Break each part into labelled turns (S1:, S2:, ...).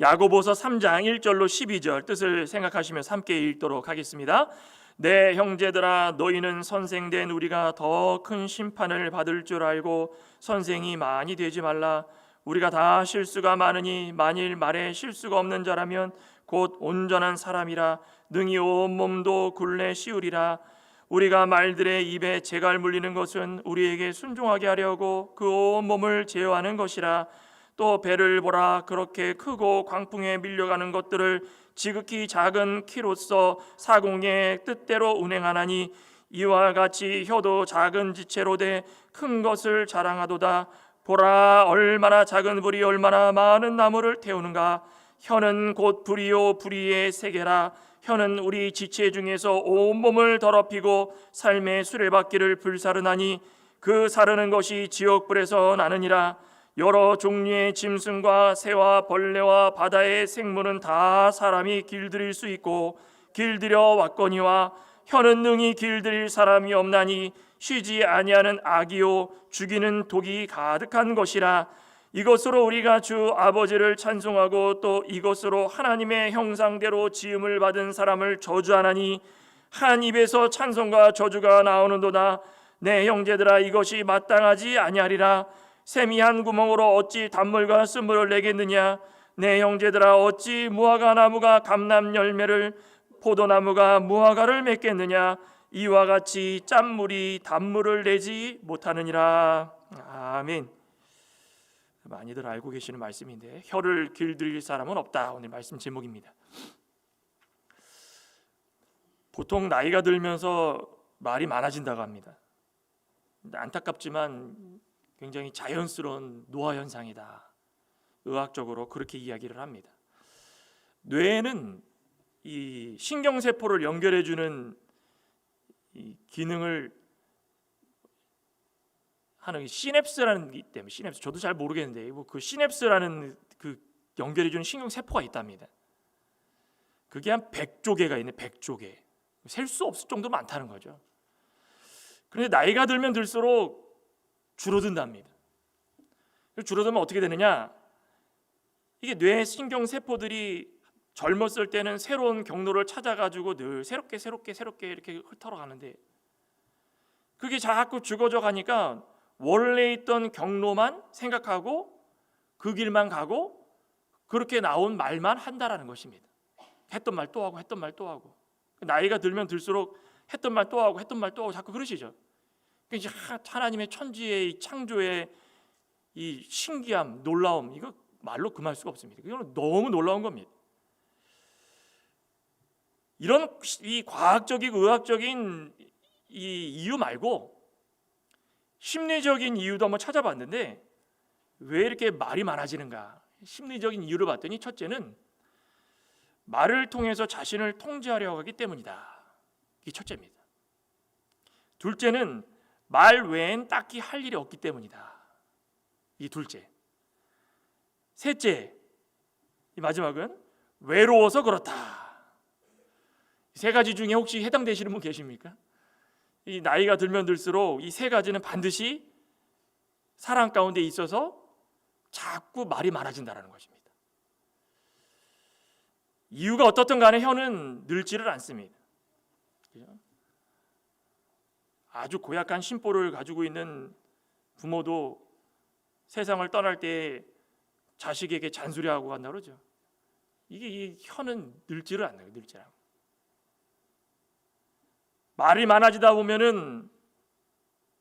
S1: 야고보서 3장 1절로 12절 뜻을 생각하시면서 함께 읽도록 하겠습니다. 내 형제들아, 너희는 선생된 우리가 더 큰 심판을 받을 줄 알고 선생이 많이 되지 말라. 우리가 다 실수가 많으니 만일 말에 실수가 없는 자라면 곧 온전한 사람이라 능히 온몸도 굴레 씌우리라. 우리가 말들의 입에 재갈 물리는 것은 우리에게 순종하게 하려고 그 온몸을 제어하는 것이라. 또 배를 보라. 그렇게 크고 광풍에 밀려가는 것들을 지극히 작은 키로서 사공의 뜻대로 운행하나니 이와 같이 혀도 작은 지체로 돼 큰 것을 자랑하도다. 보라, 얼마나 작은 불이 얼마나 많은 나무를 태우는가. 혀는 곧 불이요 불의의 세계라. 혀는 우리 지체 중에서 온몸을 더럽히고 삶의 수레바퀴를 불사르나니 그 사르는 것이 지옥불에서 나느니라. 여러 종류의 짐승과 새와 벌레와 바다의 생물은 다 사람이 길들일 수 있고 길들여 왔거니와 혀는 능히 길들일 사람이 없나니 쉬지 아니하는 악이요 죽이는 독이 가득한 것이라. 이것으로 우리가 주 아버지를 찬송하고 또 이것으로 하나님의 형상대로 지음을 받은 사람을 저주하나니 한 입에서 찬송과 저주가 나오는도다. 내 형제들아, 이것이 마땅하지 아니하리라. 샘이 한 구멍으로 어찌 단물과 쓴물을 내겠느냐. 내 형제들아, 어찌 무화과 나무가 감람 열매를 포도나무가 무화과를 맺겠느냐. 이와 같이 짠물이 단물을 내지 못하느니라. 아멘. 많이들 알고 계시는 말씀인데 혀를 길들일 사람은 없다. 오늘 말씀 제목입니다. 보통 나이가 들면서 말이 많아진다고 합니다. 안타깝지만 굉장히 자연스러운 노화 현상이다. 의학적으로 그렇게 이야기를 합니다. 뇌에는 이 신경세포를 연결해주는 이 기능을 하는 시냅스라는 게 때문에 시냅스, 저도 잘 모르겠는데 그 시냅스라는 그 연결해주는 신경세포가 있답니다. 그게 한 100조 개가 있네. 100조 개. 셀 수 없을 정도 많다는 거죠. 그런데 나이가 들면 들수록 줄어든답니다. 줄어들면 어떻게 되느냐? 이게 뇌 신경 세포들이 젊었을 때는 새로운 경로를 찾아가지고 늘 새롭게 이렇게 훑어러 가는데 그게 자꾸 죽어져 가니까 원래 있던 경로만 생각하고 그 길만 가고 그렇게 나온 말만 한다라는 것입니다. 했던 말 또 하고 했던 말 또 하고. 나이가 들면 들수록 했던 말 또 하고 했던 말 또 하고 자꾸 그러시죠. 이제 하나님의 천지의 창조의 이 신기함, 놀라움, 이거 말로 금할 수가 없습니다. 이건 너무 놀라운 겁니다. 이런 이 과학적이고 의학적인 이 이유 말고 심리적인 이유도 한번 찾아봤는데 왜 이렇게 말이 많아지는가? 심리적인 이유를 봤더니 첫째는 말을 통해서 자신을 통제하려고 하기 때문이다. 이게 첫째입니다. 둘째는 말 외엔 딱히 할 일이 없기 때문이다. 이 둘째. 셋째, 이 마지막은 외로워서 그렇다. 세 가지 중에 혹시 해당되시는 분 계십니까? 이 나이가 들면 들수록 이 세 가지는 반드시 사람 가운데 있어서 자꾸 말이 많아진다는 것입니다. 이유가 어떻든 간에 혀는 늙지를 않습니다. 아주 고약한 심보를 가지고 있는 부모도 세상을 떠날 때 자식에게 잔소리하고 간다 그러죠. 이게 이 혀는 늙지를 않아요. 늙지 않아요. 말이 많아지다 보면은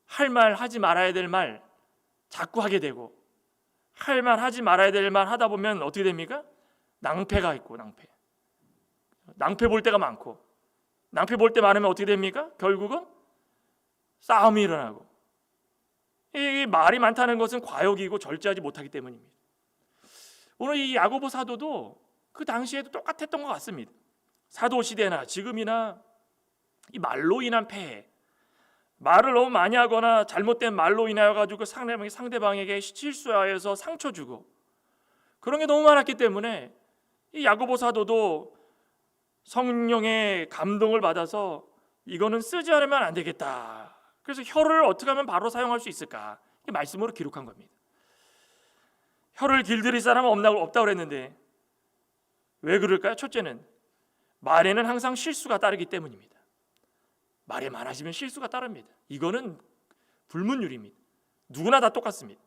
S1: 할 말 하지 말아야 될 말 자꾸 하게 되고 할 말 하지 말아야 될 말 하다 보면 어떻게 됩니까? 낭패가 있고 낭패 볼 때가 많고 낭패 볼 때 많으면 어떻게 됩니까? 결국은 싸움이 일어나고. 이 말이 많다는 것은 과욕이고 절제하지 못하기 때문입니다. 오늘 이 야고보 사도도 그 당시에도 똑같았던 것 같습니다. 사도 시대나 지금이나 이 말로 인한 폐해, 말을 너무 많이 하거나 잘못된 말로 인하여 가지고 상대방에게 실수하여서 상처 주고 그런 게 너무 많았기 때문에 이 야고보 사도도 성령의 감동을 받아서 이거는 쓰지 않으면 안 되겠다. 그래서 혀를 어떻게 하면 바로 사용할 수 있을까? 이게 말씀으로 기록한 겁니다. 혀를 길들일 사람은 없다고 그랬는데 왜 그럴까요? 첫째는 말에는 항상 실수가 따르기 때문입니다. 말이 많아지면 실수가 따릅니다. 이거는 불문율입니다. 누구나 다 똑같습니다.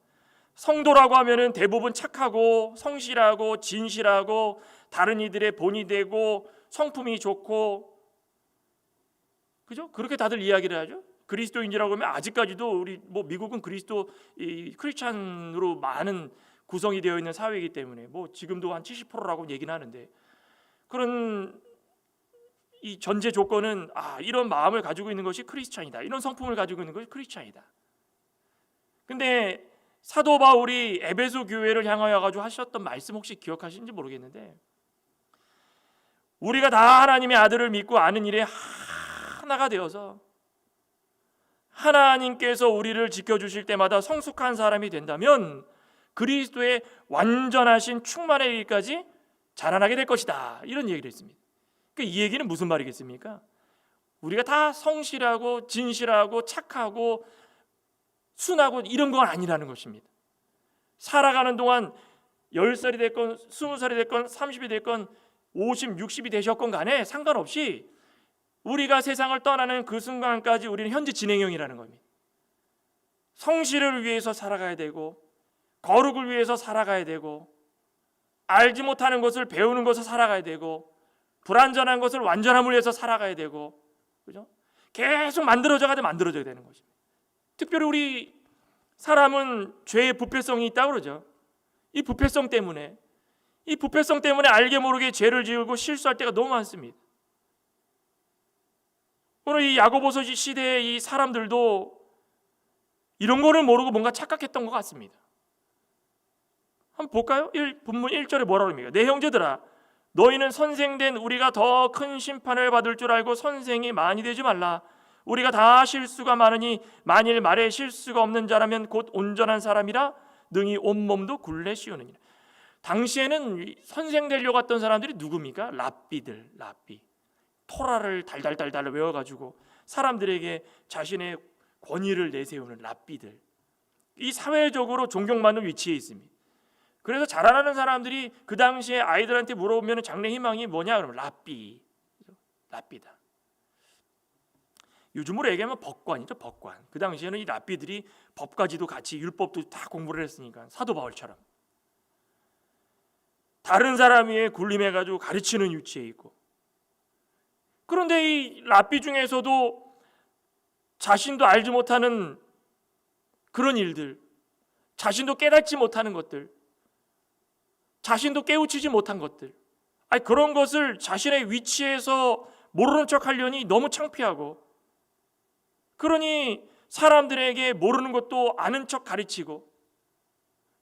S1: 성도라고 하면은 대부분 착하고 성실하고 진실하고 다른 이들의 본이 되고 성품이 좋고, 그죠? 그렇게 다들 이야기를 하죠. 그리스도인이라고 하면 아직까지도 우리 미국은 크리스찬으로 많은 구성이 되어 있는 사회이기 때문에 지금도 한 70%라고 얘기는 하는데, 그런 이 전제 조건은 이런 마음을 가지고 있는 것이 크리스찬이다, 이런 성품을 가지고 있는 것이 크리스찬이다. 근데 사도 바울이 에베소 교회를 향하여 가지고 하셨던 말씀 혹시 기억하시는지 모르겠는데, 우리가 다 하나님의 아들을 믿고 아는 일에 하나가 되어서 하나님께서 우리를 지켜주실 때마다 성숙한 사람이 된다면 그리스도의 완전하신 충만의 일까지 자라나게 될 것이다, 이런 얘기를 했습니다. 그러니까 이 얘기는 무슨 말이겠습니까? 우리가 다 성실하고 진실하고 착하고 순하고 이런 건 아니라는 것입니다. 살아가는 동안 10살이 됐건 20살이 됐건 30이 됐건 50, 60이 되셨건 간에 상관없이 우리가 세상을 떠나는 그 순간까지 우리는 현재 진행형이라는 겁니다. 성실을 위해서 살아가야 되고, 거룩을 위해서 살아가야 되고, 알지 못하는 것을 배우는 것을 살아가야 되고, 불완전한 것을 완전함을 위해서 살아가야 되고, 그죠? 계속 만들어져야 되는 것입니다. 특별히 우리 사람은 죄의 부패성이 있다고 그러죠. 이 부패성 때문에 알게 모르게 죄를 지으고 실수할 때가 너무 많습니다. 오늘 이 야고보서 시대의 이 사람들도 이런 거를 모르고 뭔가 착각했던 것 같습니다. 한번 볼까요? 본문 1절에 뭐라고 합니까? 내 형제들아, 너희는 선생된 우리가 더 큰 심판을 받을 줄 알고 선생이 많이 되지 말라. 우리가 다 실수가 많으니 만일 말에 실수가 없는 자라면 곧 온전한 사람이라 능히 온몸도 굴레 씌우느니라. 당시에는 선생 되려고 했던 사람들이 누굽니까? 랍비. 토라를 달달달달 외워가지고 사람들에게 자신의 권위를 내세우는 랍비들. 이 사회적으로 존경받는 위치에 있습니다. 그래서 자라나는 사람들이 그 당시에 아이들한테 물어보면 장래 희망이 뭐냐 그러면 랍비다. 요즘으로 얘기하면 법관이죠, 법관. 그 당시에는 이 랍비들이 법까지도 같이 율법도 다 공부를 했으니까 사도 바울처럼 다른 사람 위에 군림해가지고 가르치는 위치에 있고, 그런데 이 랍비 중에서도 자신도 알지 못하는 그런 일들, 자신도 깨닫지 못하는 것들, 자신도 깨우치지 못한 것들, 그런 것을 자신의 위치에서 모르는 척 하려니 너무 창피하고, 그러니 사람들에게 모르는 것도 아는 척 가르치고,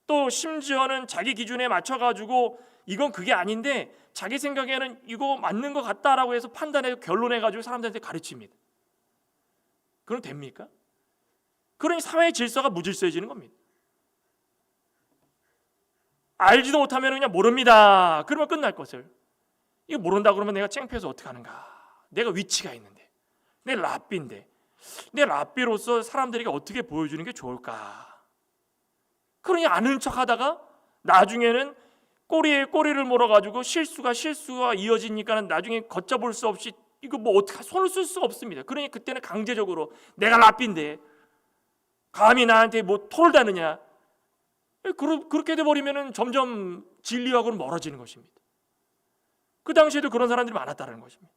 S1: 또 심지어는 자기 기준에 맞춰가지고 이건 그게 아닌데 자기 생각에는 이거 맞는 것 같다라고 해서 판단해서 결론해가지고 사람들한테 가르칩니다. 그럼 됩니까? 그러니 사회의 질서가 무질서해지는 겁니다. 알지도 못하면 그냥 모릅니다, 그러면 끝날 것을, 이거 모른다 그러면 내가 창피해서 어떻게 하는가, 내가 위치가 있는데, 내 랍비인데, 내 랍비로서 사람들에게 어떻게 보여주는 게 좋을까. 그러니 아는 척 하다가 나중에는 꼬리에 꼬리를 물어가지고 실수가 이어지니까 나중에 걷잡을 수 없이 이거 어떻게 손을 쓸 수가 없습니다. 그러니 그때는 강제적으로 내가 랍비인데 감히 나한테 토를 다느냐, 그렇게 돼버리면 점점 진리하고는 멀어지는 것입니다. 그 당시에도 그런 사람들이 많았다는 것입니다.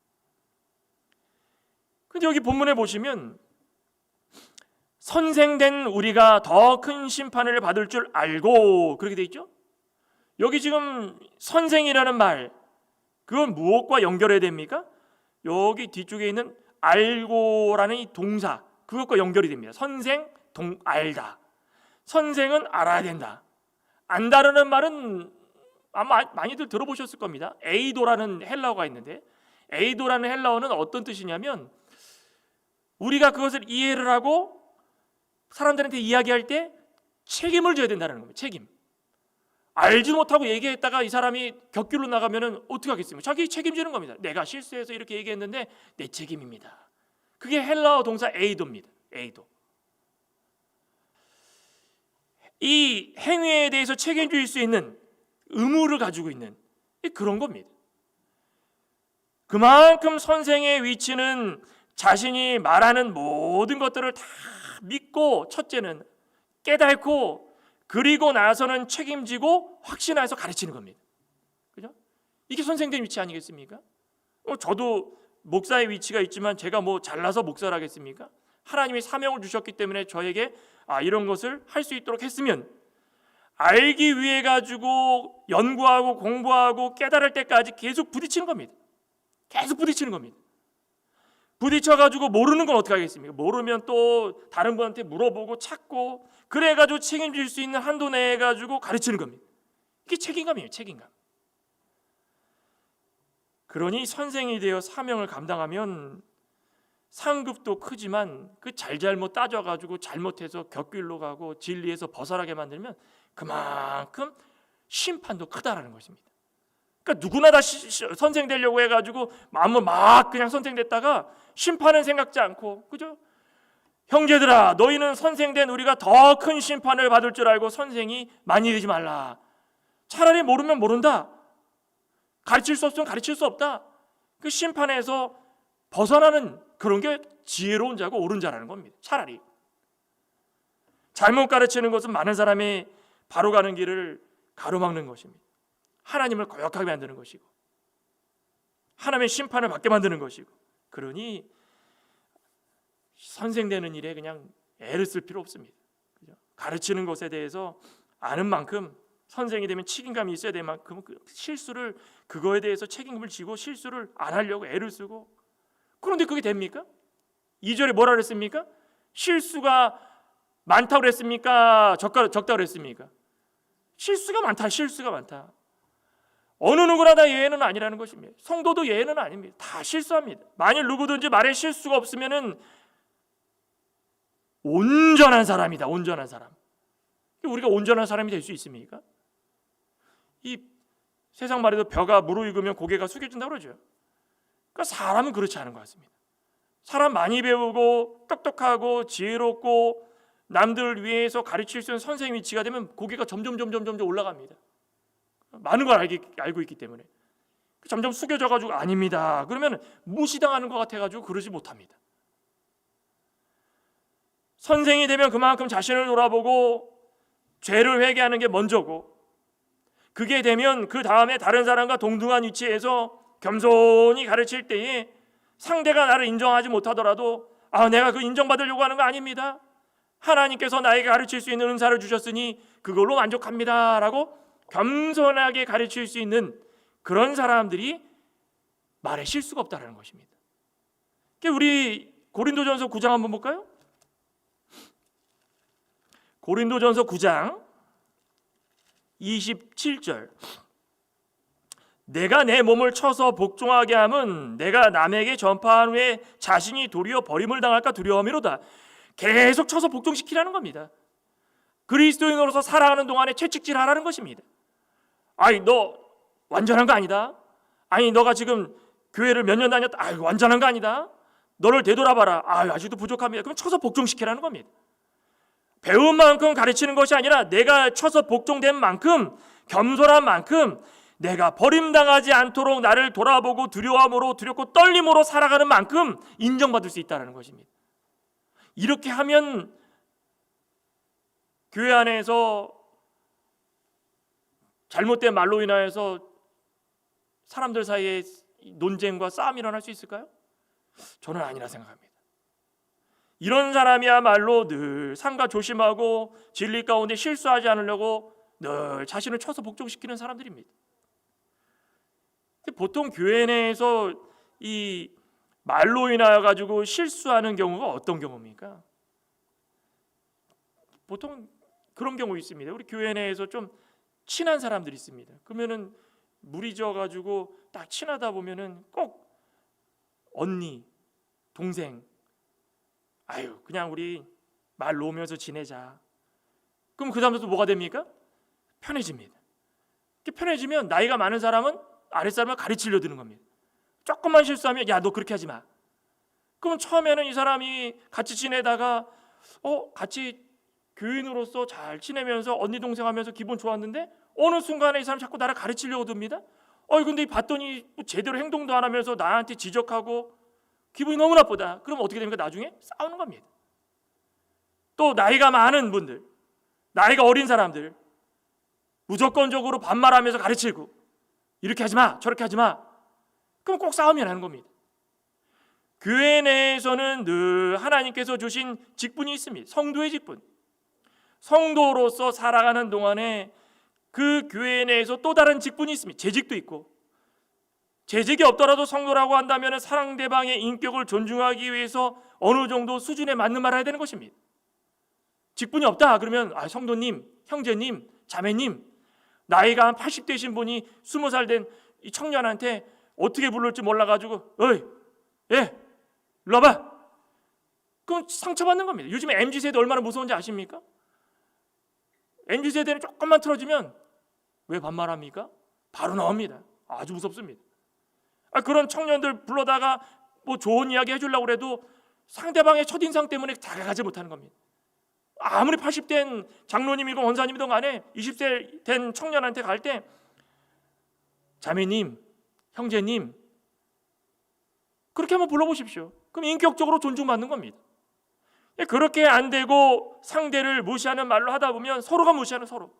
S1: 근데 여기 본문에 보시면 선생된 우리가 더 큰 심판을 받을 줄 알고, 그렇게 돼 있죠. 여기 지금 선생이라는 말, 그건 무엇과 연결해야 됩니까? 여기 뒤쪽에 있는 알고라는 이 동사, 그것과 연결이 됩니다. 선생, 알다. 선생은 알아야 된다. 안다라는 말은 아마 많이들 들어보셨을 겁니다. 에이도라는 헬라어가 있는데, 에이도라는 헬라어는 어떤 뜻이냐면 우리가 그것을 이해를 하고 사람들한테 이야기할 때 책임을 져야 된다는 겁니다. 책임. 알지 못하고 얘기했다가 이 사람이 격길로 나가면 어떻게 하겠습니까? 자기 책임지는 겁니다. 내가 실수해서 이렇게 얘기했는데 내 책임입니다. 그게 헬라어 동사 에이도입니다. 에이도. 이 행위에 대해서 책임질 수 있는 의무를 가지고 있는 그런 겁니다. 그만큼 선생의 위치는 자신이 말하는 모든 것들을 다 믿고, 첫째는 깨닫고, 그리고 나서는 책임지고 확신해서 가르치는 겁니다. 그죠? 이게 선생된 위치 아니겠습니까? 저도 목사의 위치가 있지만 제가 뭐 잘나서 목사를 하겠습니까? 하나님이 사명을 주셨기 때문에 저에게 이런 것을 할 수 있도록 했으면, 알기 위해 가지고 연구하고 공부하고 깨달을 때까지 계속 부딪히는 겁니다. 계속 부딪히는 겁니다. 부딪혀가지고 모르는 건 어떻게 하겠습니까? 모르면 또 다른 분한테 물어보고 찾고, 그래가지고 책임질 수 있는 한도 내에 가지고 가르치는 겁니다. 이게 책임감이에요. 책임감. 그러니 선생이 되어 사명을 감당하면 상급도 크지만 그 잘잘못 따져가지고 잘못해서 곁길로 가고 진리에서 벗어나게 만들면 그만큼 심판도 크다라는 것입니다. 그러니까 누구나 다 선생 되려고 해가지고 마음을 막 그냥 선생 됐다가 심판은 생각지 않고, 그죠? 형제들아, 너희는 선생된 우리가 더 큰 심판을 받을 줄 알고 선생이 많이 되지 말라. 차라리 모르면 모른다, 가르칠 수 없으면 가르칠 수 없다, 그 심판에서 벗어나는 그런 게 지혜로운 자고 옳은 자라는 겁니다. 차라리 잘못 가르치는 것은 많은 사람이 바로 가는 길을 가로막는 것입니다. 하나님을 거역하게 만드는 것이고, 하나님의 심판을 받게 만드는 것이고, 그러니 선생 되는 일에 그냥 애를 쓸 필요 없습니다. 그죠? 가르치는 것에 대해서 아는 만큼, 선생이 되면 책임감이 있어야 될 만큼 실수를, 그거에 대해서 책임을 지고 실수를 안 하려고 애를 쓰고. 그런데 그게 됩니까? 2절에 뭐라 그랬습니까? 실수가 많다고 그랬습니까? 적다고 그랬습니까? 실수가 많다. 실수가 많다. 어느 누구나 다 예외는 아니라는 것입니다. 성도도 예외는 아닙니다. 다 실수합니다. 만일 누구든지 말에 실수가 없으면은 온전한 사람이다. 온전한 사람. 우리가 온전한 사람이 될 수 있습니까? 이 세상 말에도 벼가 무르익으면 고개가 숙여진다고 그러죠. 그러니까 사람은 그렇지 않은 것 같습니다. 사람 많이 배우고 똑똑하고 지혜롭고 남들을 위해서 가르칠 수 있는 선생님 위치가 되면 고개가 점점 올라갑니다. 많은 걸 알고 있기 때문에 점점 숙여져가지고 아닙니다. 그러면 무시당하는 것 같아가지고 그러지 못합니다. 선생이 되면 그만큼 자신을 돌아보고 죄를 회개하는 게 먼저고, 그게 되면 그 다음에 다른 사람과 동등한 위치에서 겸손히 가르칠 때에 상대가 나를 인정하지 못하더라도 내가 그 인정받으려고 하는 거 아닙니다. 하나님께서 나에게 가르칠 수 있는 은사를 주셨으니 그걸로 만족합니다 라고 겸손하게 가르칠 수 있는 그런 사람들이 말에 실수가 없다는 것입니다. 우리 고린도전서 9장 한번 볼까요? 고린도전서 9장 27절. 내가 내 몸을 쳐서 복종하게 함은 내가 남에게 전파한 후에 자신이 도리어 버림을 당할까 두려움이로다. 계속 쳐서 복종시키라는 겁니다. 그리스도인으로서 살아가는 동안에 채찍질하라는 것입니다. 너 완전한 거 아니다. 너가 지금 교회를 몇 년 다녔다. 완전한 거 아니다. 너를 되돌아봐라. 아직도 부족합니다. 그럼 쳐서 복종시키라는 겁니다. 배운 만큼 가르치는 것이 아니라 내가 쳐서 복종된 만큼, 겸손한 만큼, 내가 버림당하지 않도록 나를 돌아보고 두려움으로, 두렵고 떨림으로 살아가는 만큼 인정받을 수 있다는 것입니다. 이렇게 하면 교회 안에서 잘못된 말로 인하여서 사람들 사이에 논쟁과 싸움이 일어날 수 있을까요? 저는 아니라 생각합니다. 이런 사람이야말로 늘 삼가 조심하고 진리 가운데 실수하지 않으려고 늘 자신을 쳐서 복종시키는 사람들입니다. 보통 교회 내에서 이 말로 인하여 가지고 실수하는 경우가 어떤 경우입니까? 보통 그런 경우 있습니다. 우리 교회 내에서 좀 친한 사람들이 있습니다. 그러면은 물이 져 가지고 딱 친하다 보면은 꼭 언니, 동생, 그냥 우리 말 놓으면서 지내자. 그럼 그 다음부터 뭐가 됩니까? 편해집니다. 이렇게 편해지면 나이가 많은 사람은 아랫사람을 가르치려 드는 겁니다. 조금만 실수하면 너 그렇게 하지 마. 그럼 처음에는 이 사람이 같이 지내다가 같이 교인으로서 잘 지내면서 언니 동생 하면서 기분 좋았는데 어느 순간에 이 사람이 자꾸 나를 가르치려고 듭니다. 근데 봤더니 제대로 행동도 안 하면서 나한테 지적하고 기분이 너무 나쁘다. 그럼 어떻게 됩니까? 나중에 싸우는 겁니다. 또 나이가 많은 분들, 나이가 어린 사람들 무조건적으로 반말하면서 가르치고 이렇게 하지 마, 저렇게 하지 마. 그럼 꼭 싸우면 하는 겁니다. 교회 내에서는 늘 하나님께서 주신 직분이 있습니다. 성도의 직분. 성도로서 살아가는 동안에 그 교회 내에서 또 다른 직분이 있습니다. 재직도 있고, 재직이 없더라도 성도라고 한다면 상대방의 인격을 존중하기 위해서 어느 정도 수준에 맞는 말을 해야 되는 것입니다. 직분이 없다 그러면 성도님, 형제님, 자매님, 나이가 한 80대신 분이 20살 된 이 청년한테 어떻게 부를지 몰라가지고 어이, 예, 일로 와봐. 그럼 상처받는 겁니다. 요즘에 MZ세대 얼마나 무서운지 아십니까? MZ세대는 조금만 틀어주면 왜 반말합니까? 바로 나옵니다. 아주 무섭습니다. 그런 청년들 불러다가 뭐 좋은 이야기 해주려고 해도 상대방의 첫인상 때문에 다가가지 못하는 겁니다. 아무리 80된 장로님이고 원사님이든 간에 20세 된 청년한테 갈 때 자매님, 형제님 그렇게 한번 불러보십시오. 그럼 인격적으로 존중받는 겁니다. 그렇게 안 되고 상대를 무시하는 말로 하다 보면 서로가 무시하는 서로,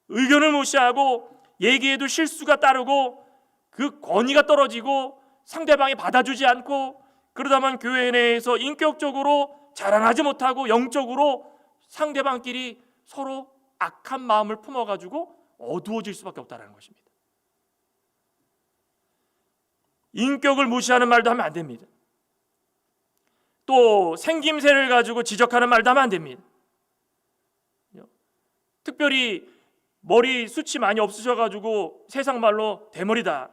S1: 의견을 무시하고 얘기에도 실수가 따르고 그 권위가 떨어지고 상대방이 받아주지 않고, 그러다 보면 교회 내에서 인격적으로 자라나지 못하고 영적으로 상대방끼리 서로 악한 마음을 품어가지고 어두워질 수밖에 없다는 것입니다. 인격을 무시하는 말도 하면 안 됩니다. 또 생김새를 가지고 지적하는 말도 하면 안 됩니다. 특별히 머리 숱이 많이 없으셔가지고 세상 말로 대머리다.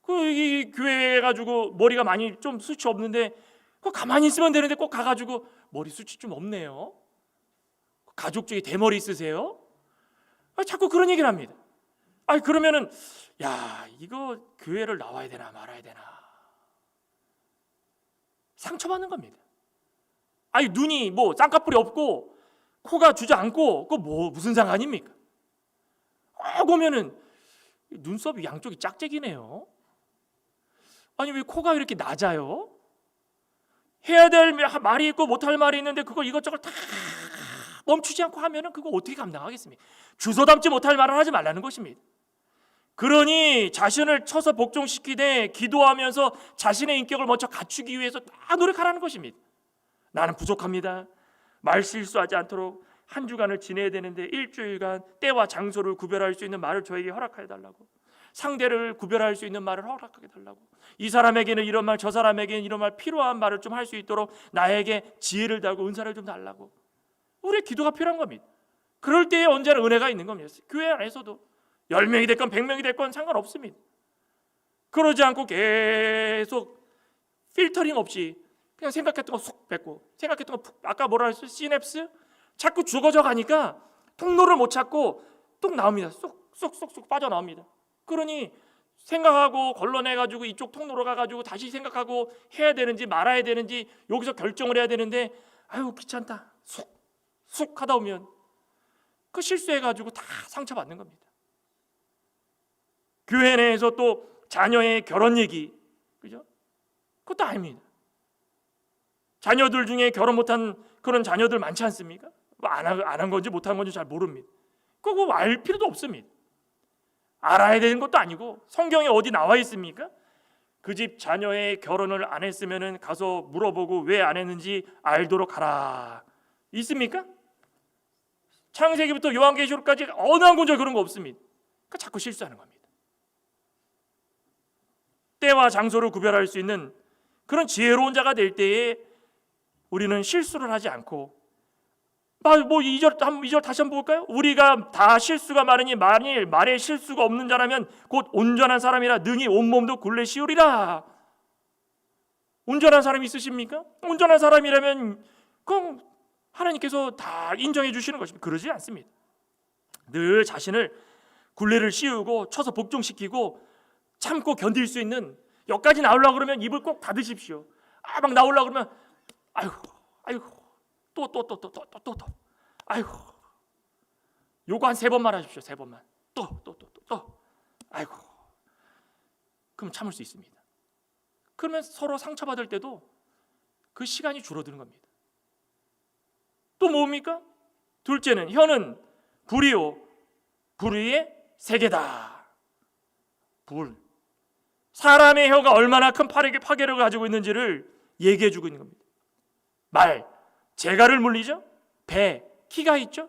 S1: 이 교회 가지고 머리가 많이 좀 숱이 없는데 그 가만히 있으면 되는데 꼭 가가지고 머리 숱이 좀 없네요. 가족 중에 대머리 있으세요? 자꾸 그런 얘기를 합니다. 그러면은 야, 이거 교회를 나와야 되나 말아야 되나 상처받는 겁니다. 눈이 뭐 쌍꺼풀이 없고 코가 주저앉고 그 뭐 무슨 상관입니까? 보면은 눈썹이 양쪽이 짝짝이네요. 왜 코가 이렇게 낮아요? 해야 될 말이 있고 못할 말이 있는데 그거 이것저것 다 멈추지 않고 하면은 그거 어떻게 감당하겠습니까? 주워 담지 못할 말을 하지 말라는 것입니다. 그러니 자신을 쳐서 복종시키되 기도하면서 자신의 인격을 먼저 갖추기 위해서 다 노력하라는 것입니다. 나는 부족합니다. 말 실수하지 않도록 한 주간을 지내야 되는데 일주일간 때와 장소를 구별할 수 있는 말을 저에게 허락해 달라고, 상대를 구별할 수 있는 말을 허락해 달라고, 이 사람에게는 이런 말, 저 사람에게는 이런 말, 필요한 말을 좀 할 수 있도록 나에게 지혜를 달고 은사를 좀 달라고. 우리의 기도가 필요한 겁니다. 그럴 때에 언제나 은혜가 있는 겁니다. 교회 안에서도 10명이 됐건 100명이 됐건 상관없습니다. 그러지 않고 계속 필터링 없이 그냥 생각했던 거 쑥 뱉고, 생각했던 거 푹, 아까 뭐라 했어요? 시냅스? 자꾸 죽어져 가니까 통로를 못 찾고 뚝 나옵니다. 쑥 빠져나옵니다. 그러니 생각하고 걸러내가지고 이쪽 통로로 가가지고 다시 생각하고 해야 되는지 말아야 되는지 여기서 결정을 해야 되는데 귀찮다. 쑥 하다 보면 그 실수해가지고 다 상처받는 겁니다. 교회 내에서 또 자녀의 결혼 얘기, 그죠? 그것도 아닙니다. 자녀들 중에 결혼 못한 그런 자녀들 많지 않습니까? 안 한 건지 못한 건지 잘 모릅니다. 그거 알 필요도 없습니다. 알아야 되는 것도 아니고, 성경에 어디 나와 있습니까? 그 집 자녀의 결혼을 안 했으면 가서 물어보고 왜 안 했는지 알도록 하라. 있습니까? 창세기부터 요한계시록까지 어느 한 군데 그런 거 없습니다. 그러니까 자꾸 실수하는 겁니다. 때와 장소를 구별할 수 있는 그런 지혜로운 자가 될 때에 우리는 실수를 하지 않고, 뭐 2절 다시 한번 볼까요? 우리가 다 실수가 많으니 만일 말에 실수가 없는 자라면 곧 온전한 사람이라 능히 온몸도 굴레 씌우리라. 온전한 사람이 있으십니까? 온전한 사람이라면 그럼 하나님께서 다 인정해 주시는 것입니다. 그러지 않습니다. 늘 자신을 굴레를 씌우고 쳐서 복종시키고 참고 견딜 수 있는, 여기까지 나오려고 그러면 입을 꼭 닫으십시오. 막 나오려고 그러면 아이고 또 아이고, 요거 한 3번만 하십시오. 3번만 또 아이고, 그럼 참을 수 있습니다. 그러면 서로 상처받을 때도 그 시간이 줄어드는 겁니다. 또 뭡니까? 둘째는 혀는 불이요 불의의 세계다. 불. 사람의 혀가 얼마나 큰 파괴력을 가지고 있는지를 얘기해 주고 있는 겁니다. 말, 재갈을 물리죠. 배, 키가 있죠.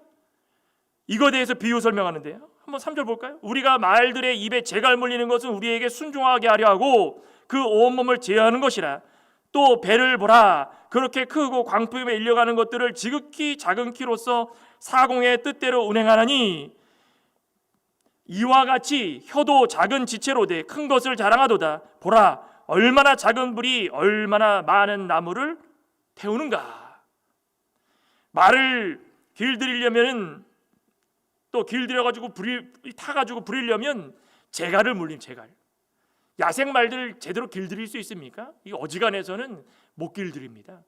S1: 이거에 대해서 비유 설명하는데요. 한번 3절 볼까요? 우리가 말들의 입에 재갈 물리는 것은 우리에게 순종하게 하려 하고 그 온몸을 제어하는 것이라. 또 배를 보라. 그렇게 크고 광풍에 밀려가는 것들을 지극히 작은 키로서 사공의 뜻대로 운행하나니 이와 같이 혀도 작은 지체로 돼 큰 것을 자랑하도다. 보라, 얼마나 작은 불이 얼마나 많은 나무를 태우는가. 말을 길들이려면은 또 길들여가지고 타가지고 부리려면 재갈을 물림. 재갈. 야생 말들 제대로 길들일 수 있습니까? 이 어지간해서는 못 길들입니다.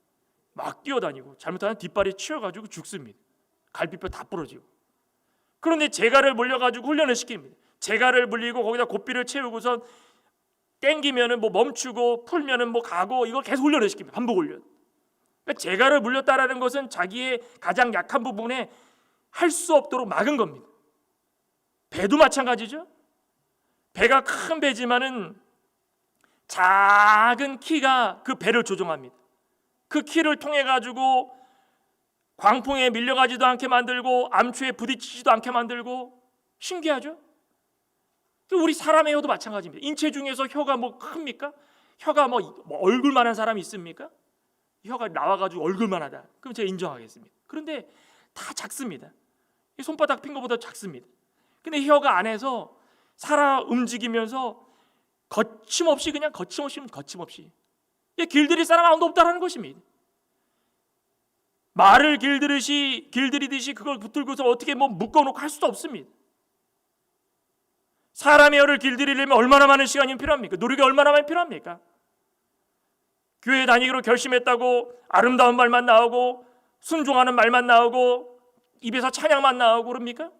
S1: 막 뛰어다니고 잘못하면 뒷발이 치여가지고 죽습니다. 갈비뼈 다 부러지고. 그런데 재갈을 물려가지고 훈련을 시킵니다. 재갈을 물리고 거기다 고삐를 채우고선 땡기면은 뭐 멈추고 풀면은 뭐 가고, 이걸 계속 훈련을 시킵니다. 반복 훈련. 그러니까 재갈을 물렸다라는 것은 자기의 가장 약한 부분에 할 수 없도록 막은 겁니다. 배도 마찬가지죠. 배가 큰 배지만은 작은 키가 그 배를 조종합니다. 그 키를 통해 가지고 광풍에 밀려가지도 않게 만들고 암초에 부딪히지도 않게 만들고. 신기하죠? 우리 사람의 혀도 마찬가지입니다. 인체 중에서 혀가 뭐 큽니까? 혀가 뭐 얼굴만한 사람이 있습니까? 혀가 나와가지고 얼굴만하다. 그럼 제가 인정하겠습니다. 그런데 다 작습니다. 손바닥 핀 것보다 작습니다. 근데 혀가 안에서 살아 움직이면서 거침없이, 그냥 거침없이 길들일 사람 아무도 없다라는 것입니다. 말을 길들이듯이 그걸 붙들고서 어떻게 뭐 묶어놓고 할 수도 없습니다. 사람의 혀를 길들이려면 얼마나 많은 시간이 필요합니까? 노력이 얼마나 많이 필요합니까? 교회 다니기로 결심했다고 아름다운 말만 나오고 순종하는 말만 나오고 입에서 찬양만 나오고 그럽니까?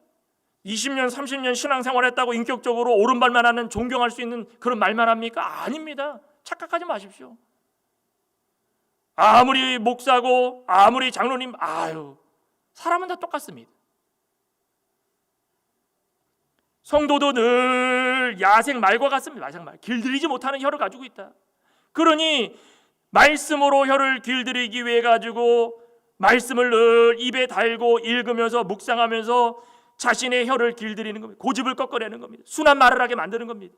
S1: 20년 30년 신앙생활 했다고 인격적으로 옳은 말만 하는, 존경할 수 있는 그런 말만 합니까? 아닙니다. 착각하지 마십시오. 아무리 목사고 아무리 장로님, 사람은 다 똑같습니다. 성도도 늘 야생 말과 같습니다. 야생 말, 길들이지 못하는 혀를 가지고 있다. 그러니 말씀으로 혀를 길들이기 위해 가지고 말씀을 늘 입에 달고 읽으면서 묵상하면서 자신의 혀를 길들이는 겁니다. 고집을 꺾어내는 겁니다. 순한 말을 하게 만드는 겁니다.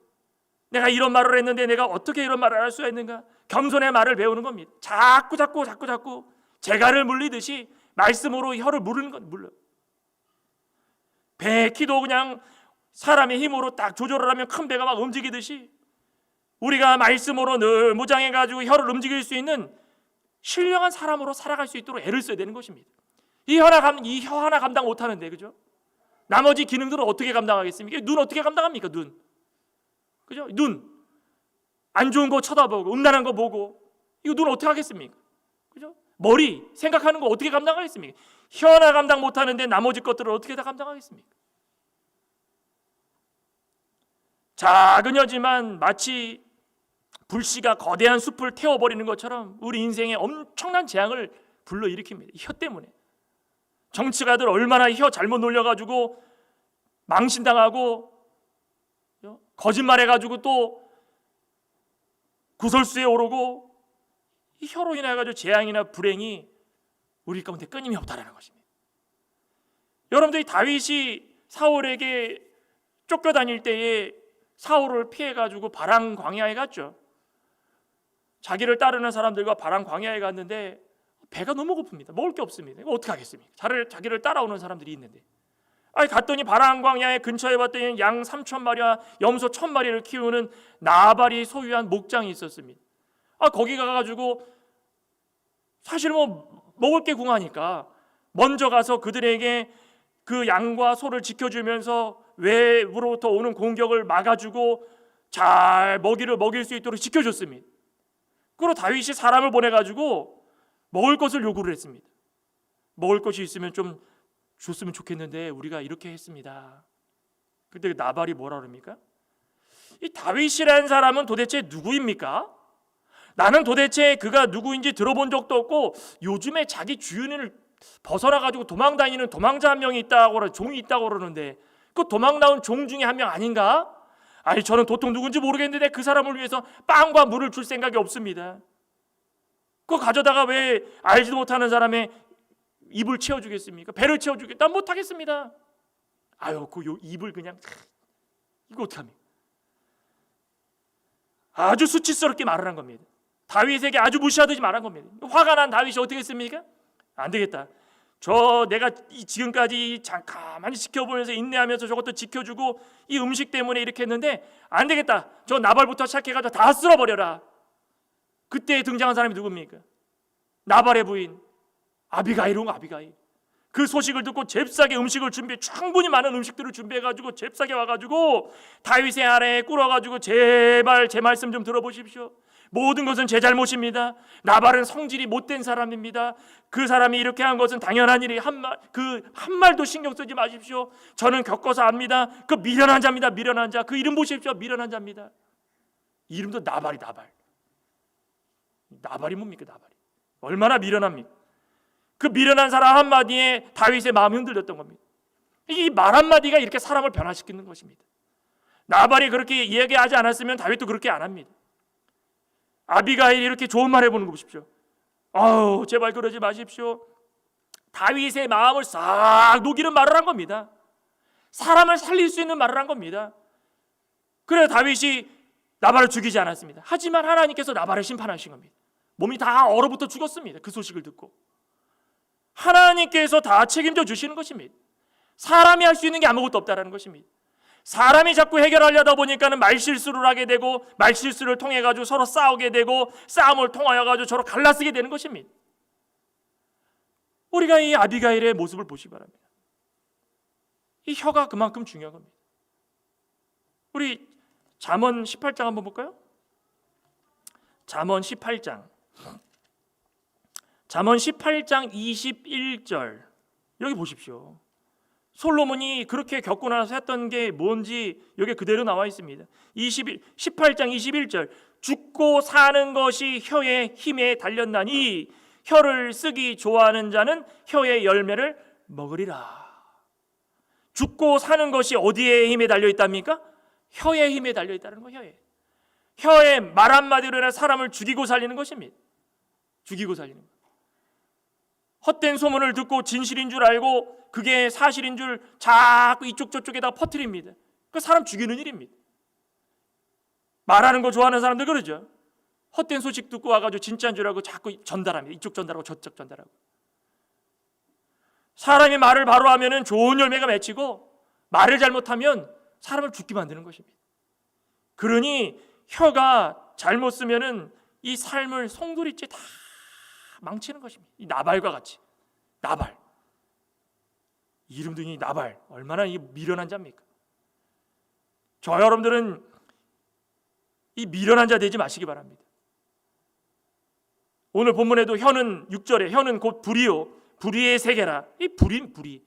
S1: 내가 이런 말을 했는데 내가 어떻게 이런 말을 할 수가 있는가? 겸손의 말을 배우는 겁니다. 자꾸 재갈을 물리듯이 말씀으로 혀를 물르는 건 물러. 배 키도 그냥 사람의 힘으로 딱 조절을 하면 큰 배가 막 움직이듯이 우리가 말씀으로 늘 무장해가지고 혀를 움직일 수 있는 신령한 사람으로 살아갈 수 있도록 애를 써야 되는 것입니다. 이 혀 하나 감당 못하는데, 그죠? 나머지 기능들은 어떻게 감당하겠습니까? 눈 어떻게 감당합니까? 눈, 그죠? 눈 안 좋은 거 쳐다보고 음란한 거 보고, 이거 눈 어떻게 하겠습니까? 그죠? 머리 생각하는 거 어떻게 감당하겠습니까? 혀 하나 감당 못하는데 나머지 것들을 어떻게 다 감당하겠습니까? 작은 혀지만 마치 불씨가 거대한 숲을 태워버리는 것처럼 우리 인생에 엄청난 재앙을 불러일으킵니다. 혀 때문에. 정치가들 얼마나 혀 잘못 놀려가지고 망신당하고 거짓말해가지고 또 구설수에 오르고, 이 혀로 인해가지고 재앙이나 불행이 우리 가운데 끊임이 없다라는 것입니다. 여러분들이 다윗이 사울에게 쫓겨다닐 때에 사울을 피해가지고 바람 광야에 갔죠. 자기를 따르는 사람들과 바람 광야에 갔는데 배가 너무 고픕니다. 먹을 게 없습니다. 이거 어떻게 하겠습니까? 자기를 따라오는 사람들이 있는데, 갔더니 바람 광야에 근처에 봤더니 양 3,000마리와 염소 1,000마리를 키우는 나발이 소유한 목장이 있었습니다. 거기 가가지고 사실 뭐 먹을 게 궁하니까 먼저 가서 그들에게 그 양과 소를 지켜주면서 외부로부터 오는 공격을 막아주고 잘 먹일 수 있도록 지켜줬습니다. 그리고 다윗이 사람을 보내가지고 먹을 것을 요구를 했습니다. 먹을 것이 있으면 좀 줬으면 좋겠는데 우리가 이렇게 했습니다. 그때 나발이 뭐라 그럽니까? 이 다윗이라는 사람은 도대체 누구입니까? 나는 도대체 그가 누구인지 들어본 적도 없고 요즘에 자기 주인을 벗어나가지고 도망다니는 도망자 한 명이 있다고 그러 종이 있다고 그러는데 그 도망 나온 종 중에 한 명 아닌가? 아니 저는 도통 누군지 모르겠는데 그 사람을 위해서 빵과 물을 줄 생각이 없습니다. 그거 가져다가 왜 알지도 못하는 사람의 입을 채워주겠습니까? 배를 채워주겠다? 난 못하겠습니다. 아유 그 입을 그냥 이거 어떡합니까? 아주 수치스럽게 말을 한 겁니다. 다윗에게 아주 무시하듯이 말한 겁니다. 화가 난 다윗이 어떻게 했습니까? 안 되겠다. 내가 지금까지 가만히 지켜보면서 인내하면서 저것도 지켜주고 이 음식 때문에 이렇게 했는데 안 되겠다. 저 나발부터 시작해가지고 다 쓸어버려라. 그때 등장한 사람이 누굽니까? 나발의 부인 아비가일. 그 소식을 듣고 잽싸게 음식을 충분히 많은 음식들을 준비해가지고 잽싸게 와가지고 다윗의 아래에 꿇어가지고 제발 제 말씀 좀 들어보십시오. 모든 것은 제 잘못입니다. 나발은 성질이 못된 사람입니다. 그 사람이 이렇게 한 것은 당연한 일이 한 말도 신경 쓰지 마십시오. 저는 겪어서 압니다. 그 미련한 자입니다. 미련한 자. 그 이름 보십시오. 미련한 자입니다. 이름도 나발이. 나발이 뭡니까? 나발이 얼마나 미련합니까? 그 미련한 사람 한마디에 다윗의 마음이 흔들렸던 겁니다. 이 말 한마디가 이렇게 사람을 변화시키는 것입니다. 나발이 그렇게 이야기하지 않았으면 다윗도 그렇게 안 합니다. 아비가일이 이렇게 좋은 말 해보는 거 보십시오. 아우 제발 그러지 마십시오. 다윗의 마음을 싹 녹이는 말을 한 겁니다. 사람을 살릴 수 있는 말을 한 겁니다. 그래 다윗이 나발을 죽이지 않았습니다. 하지만 하나님께서 나발을 심판하신 겁니다. 몸이 다 얼어붙어 죽었습니다. 그 소식을 듣고 하나님께서 다 책임져 주시는 것입니다. 사람이 할 수 있는 게 아무것도 없다라는 것입니다. 사람이 자꾸 해결하려다 보니까는 말실수를 하게 되고 말실수를 통해 가지고 서로 싸우게 되고 싸움을 통하여 가지고 서로 갈라쓰게 되는 것입니다. 우리가 이 아비가일의 모습을 보시기 바랍니다. 이 혀가 그만큼 중요한 겁니다. 우리 잠언 18장 한번 볼까요? 잠언 18장 21절 여기 보십시오. 솔로몬이 그렇게 겪고 나서 했던 게 뭔지 여기 그대로 나와 있습니다. 18장 21절 죽고 사는 것이 혀의 힘에 달렸나니 혀를 쓰기 좋아하는 자는 혀의 열매를 먹으리라. 죽고 사는 것이 어디에 힘에 달려 있답니까? 혀의 힘에 달려 있다는 거예요. 혀의 말 한마디로 인해 사람을 죽이고 살리는 것입니다. 죽이고 살리는 것. 헛된 소문을 듣고 진실인 줄 알고 그게 사실인 줄 자꾸 이쪽 저쪽에다 퍼뜨립니다. 그 사람 죽이는 일입니다. 말하는 거 좋아하는 사람들 그러죠. 헛된 소식 듣고 와가지고 진짜인 줄 알고 자꾸 전달합니다. 이쪽 전달하고 저쪽 전달하고. 사람이 말을 바로 하면은 좋은 열매가 맺히고 말을 잘못하면 사람을 죽게 만드는 것입니다. 그러니 혀가 잘못 쓰면은 이 삶을 송두리째 다 망치는 것입니다. 이 나발과 같이. 나발. 이름도 이 나발. 얼마나 이 미련한 자입니까? 저 여러분들은 이 미련한 자 되지 마시기 바랍니다. 오늘 본문에도 혀는 6절에 혀는 곧 불이요 불의의 세계라. 이 불이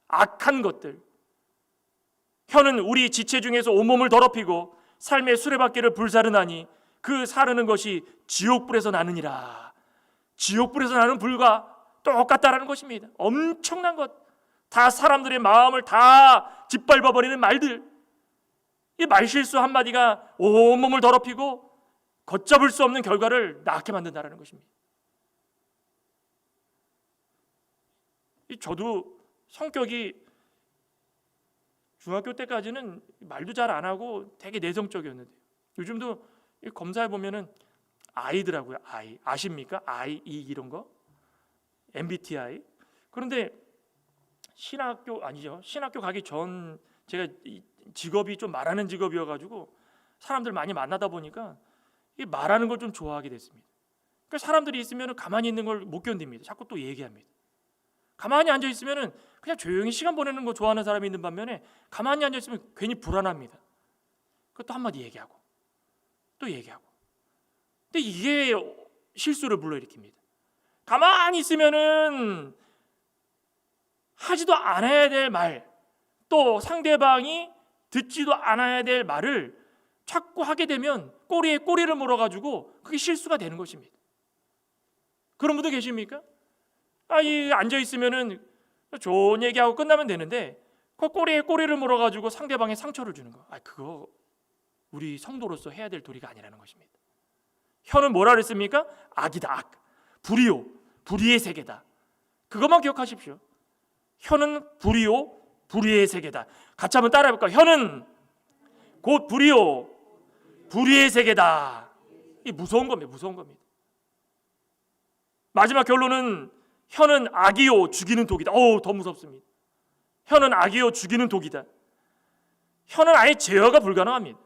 S1: 악한 것들. 혀는 우리 지체 중에서 온몸을 더럽히고 삶의 수레바퀴를 불사르나니 그 사르는 것이 지옥불에서 나느니라. 지옥불에서 나는 불과 똑같다라는 것입니다. 엄청난 것. 다 사람들의 마음을 다 짓밟아버리는 말들. 이 말실수 한마디가 온몸을 더럽히고 걷잡을 수 없는 결과를 낳게 만든다는 것입니다. 저도 성격이 중학교 때까지는 말도 잘 안 하고 되게 내성적이었는데 요즘도 검사해 보면은 I더라고요. I. 아십니까? I, E 이런 거? MBTI. 그런데 신학교 가기 전 제가 직업이 좀 말하는 직업이어가지고 사람들 많이 만나다 보니까 이 말하는 걸 좀 좋아하게 됐습니다. 그러니까 사람들이 있으면 가만히 있는 걸 못 견딥니다. 자꾸 또 얘기합니다. 가만히 앉아 있으면 그냥 조용히 시간 보내는 거 좋아하는 사람이 있는 반면에 가만히 앉아 있으면 괜히 불안합니다. 그것도 한마디 얘기하고 또 얘기하고. 근데 이게 실수를 불러일으킵니다. 가만히 있으면은 하지도 않아야 될 말, 또 상대방이 듣지도 않아야 될 말을 자꾸 하게 되면 꼬리에 꼬리를 물어가지고 그게 실수가 되는 것입니다. 그런 분도 계십니까? 이 앉아 있으면은 좋은 얘기하고 끝나면 되는데 그 꼬리에 꼬리를 물어가지고 상대방에 상처를 주는 거. 그거 우리 성도로서 해야 될 도리가 아니라는 것입니다. 혀는 뭐라 그랬습니까? 악이다, 악. 불이요, 불의의 세계다. 그것만 기억하십시오. 혀는 불이요, 불의의 세계다. 같이 한번 따라해볼까요? 혀는 곧 불이요, 불의의 세계다. 이 무서운 겁니다. 무서운 겁니다. 마지막 결론은 혀는 악이요, 죽이는 독이다. 더 무섭습니다. 혀는 악이요, 죽이는 독이다. 혀는 아예 제어가 불가능합니다.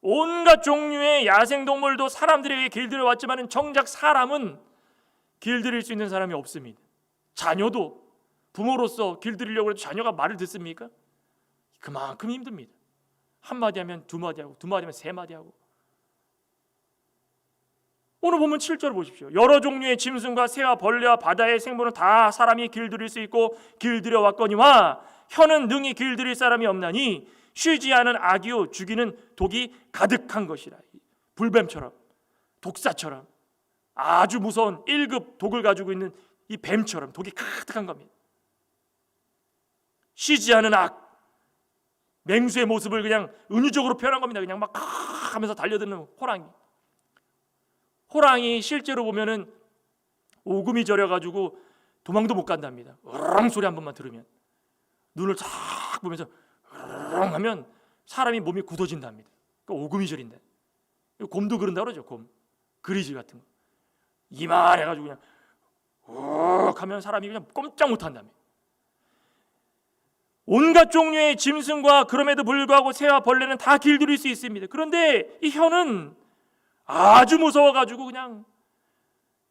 S1: 온갖 종류의 야생동물도 사람들에게 길들여 왔지만 정작 사람은 길들일 수 있는 사람이 없습니다. 자녀도 부모로서 길들이려고 해도 자녀가 말을 듣습니까? 그만큼 힘듭니다. 한마디 하면 두마디 하고 두마디 하면 세마디 하고. 오늘 보면 7절 보십시오. 여러 종류의 짐승과 새와 벌레와 바다의 생물은 다 사람이 길들일 수 있고 길들여 왔거니와 혀는 능히 길들일 사람이 없나니 쉬지 않은 악이요 죽이는 독이 가득한 것이라. 불뱀처럼, 독사처럼 아주 무서운 1급 독을 가지고 있는 이 뱀처럼 독이 가득한 겁니다. 쉬지 않은 악, 맹수의 모습을 그냥 은유적으로 표현한 겁니다. 그냥 막 하면서 달려드는 호랑이. 호랑이 실제로 보면은 오금이 저려가지고 도망도 못 간답니다. 으렁 소리 한 번만 들으면 눈을 쫙 보면서 으렁 하면 사람이 몸이 굳어진답니다. 그러니까 오금이 저린다. 곰도 그런다 그러죠. 곰, 그리즐 같은 거 이만해가지고 그냥 욱 하면 사람이 그냥 꼼짝 못한답니다. 온갖 종류의 짐승과 그럼에도 불구하고 새와 벌레는 다 길들일 수 있습니다. 그런데 이 혀는 아주 무서워가지고 그냥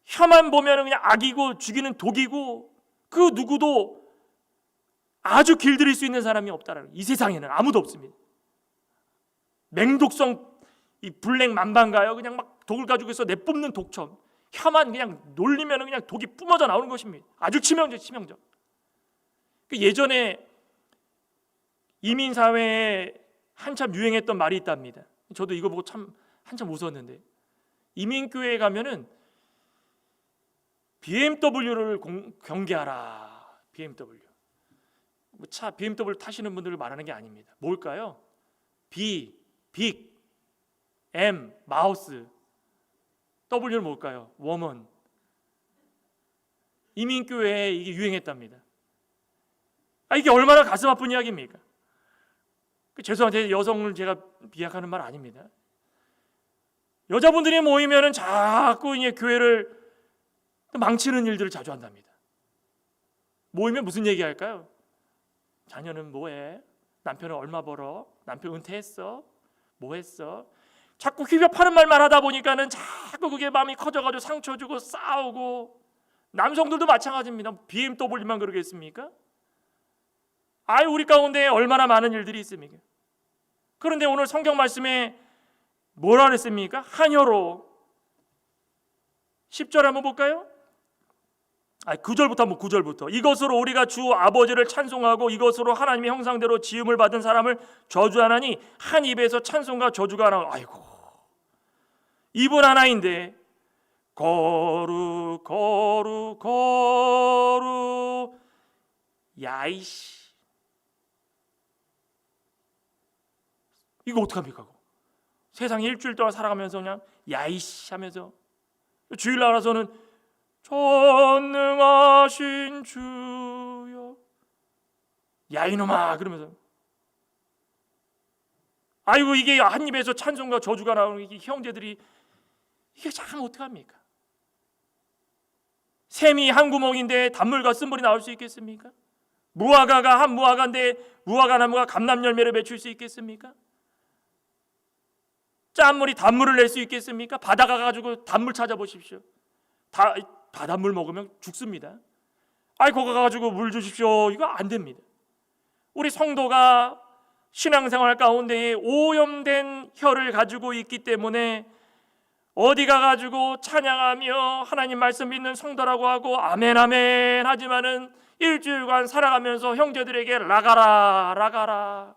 S1: 혀만 보면 그냥 악이고 죽이는 독이고 그 누구도 아주 길들일 수 있는 사람이 없다라는, 이 세상에는 아무도 없습니다. 맹독성 이 블랙 만반가요? 그냥 막 독을 가지고 있어 내뿜는 독처럼 혀만 그냥 놀리면 그냥 독이 뿜어져 나오는 것입니다. 아주 치명적. 예전에 이민 사회에 한참 유행했던 말이 있답니다. 저도 이거 보고 참 한참 웃었는데, 이민교회에 가면은 BMW를 경계하라. BMW. 차 BMW 타시는 분들을 말하는 게 아닙니다. 뭘까요? B, 빅, M, 마우스, W는 뭘까요? 워먼. 이민교회에 이게 유행했답니다. 이게 얼마나 가슴 아픈 이야기입니까? 죄송한데 여성을 제가 비하하는 말 아닙니다. 여자분들이 모이면은 자꾸 이제 교회를 망치는 일들을 자주 한답니다. 모이면 무슨 얘기할까요? 자녀는 뭐해? 남편은 얼마 벌어? 남편 은퇴했어? 뭐 했어? 자꾸 휘벼파는 말만 하다 보니까는 자꾸 그게 마음이 커져가지고 상처 주고 싸우고. 남성들도 마찬가지입니다. BMW만 그러겠습니까? 우리 가운데 얼마나 많은 일들이 있습니까? 그런데 오늘 성경 말씀에 뭐라 그랬습니까? 한혀로 10절 한번 볼까요? 9절부터 한번 9절부터. 이것으로 우리가 주 아버지를 찬송하고 이것으로 하나님의 형상대로 지음을 받은 사람을 저주하나니 한 입에서 찬송과 저주가 나오고. 아이고, 입은 하나인데 거룩 야이씨, 이거 어떡합니까? 세상 일주일 동안 살아가면서 그냥 야이씨 하면서, 주일날 와서는 전능하신 주여 야 이놈아 그러면서, 아이고 이게 한 입에서 찬송과 저주가 나오는 이 형제들이 이게 참 어떡합니까? 샘이 한 구멍인데 단물과 쓴물이 나올 수 있겠습니까? 무화과가 한 무화과인데 무화과 나무가 감람 열매를 맺힐 수 있겠습니까? 짠물이 단물을 낼 수 있겠습니까? 바다 가가지고 단물 찾아보십시오. 바닷물 먹으면 죽습니다. 거기 가가지고 물 주십시오. 이거 안 됩니다. 우리 성도가 신앙생활 가운데 오염된 혀를 가지고 있기 때문에 어디 가가지고 찬양하며 하나님 말씀 믿는 성도라고 하고 아멘 아멘 하지만은 일주일간 살아가면서 형제들에게 라가가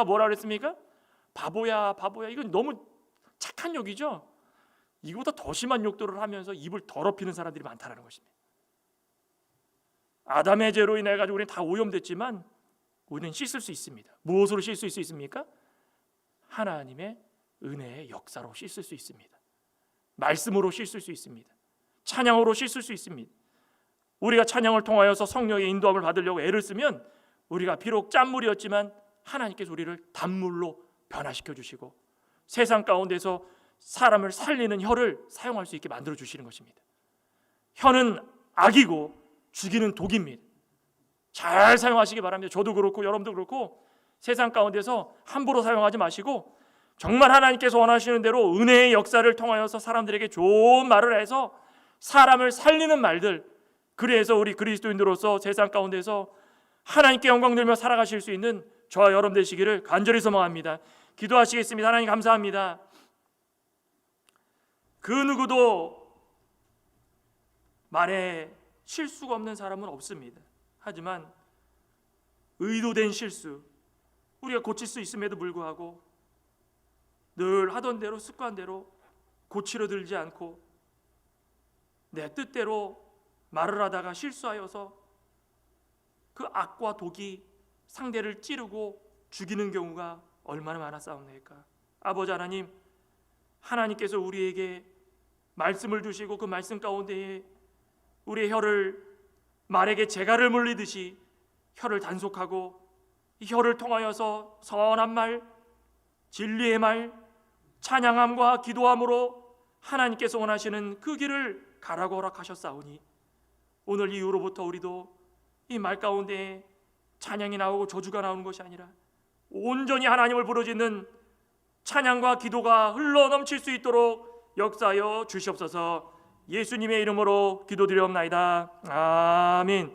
S1: 뭐라 그랬습니까? 바보야 바보야, 이건 너무 착한 욕이죠. 이거보다 더 심한 욕들을 하면서 입을 더럽히는 사람들이 많다는 것입니다. 아담의 죄로 인해 가지고 우리는 다 오염됐지만 우리는 씻을 수 있습니다. 무엇으로 씻을 수 있습니까? 하나님의 은혜의 역사로 씻을 수 있습니다. 말씀으로 씻을 수 있습니다. 찬양으로 씻을 수 있습니다. 우리가 찬양을 통하여서 성령의 인도함을 받으려고 애를 쓰면 우리가 비록 짠물이었지만 하나님께서 우리를 단물로 변화시켜 주시고 세상 가운데서 사람을 살리는 혀를 사용할 수 있게 만들어 주시는 것입니다. 혀는 악이고 죽이는 독입니다. 잘 사용하시기 바랍니다. 저도 그렇고 여러분도 그렇고 세상 가운데서 함부로 사용하지 마시고 정말 하나님께서 원하시는 대로 은혜의 역사를 통하여서 사람들에게 좋은 말을 해서 사람을 살리는 말들, 그래서 우리 그리스도인으로서 세상 가운데서 하나님께 영광 돌며 살아가실 수 있는 저와 여러분 되시기를 간절히 소망합니다. 기도하시겠습니다. 하나님 감사합니다. 그 누구도 말에 실수가 없는 사람은 없습니다. 하지만 의도된 실수, 우리가 고칠 수 있음에도 불구하고 늘 하던 대로 습관대로 고치려 들지 않고 내 뜻대로 말을 하다가 실수하여서 그 악과 독이 상대를 찌르고 죽이는 경우가 얼마나 많았사옵나이까. 아버지 하나님, 하나님께서 우리에게 말씀을 주시고 그 말씀 가운데에 우리의 혀를 말에게 재갈을 물리듯이 혀를 단속하고 이 혀를 통하여서 선한 말, 진리의 말, 찬양함과 기도함으로 하나님께서 원하시는 그 길을 가라고 허락하셨사오니 오늘 이후로부터 우리도 이 말 가운데 찬양이 나오고 저주가 나오는 것이 아니라 온전히 하나님을 부르짖는 찬양과 기도가 흘러넘칠 수 있도록 역사하여 주시옵소서. 예수님의 이름으로 기도드리옵나이다. 아멘.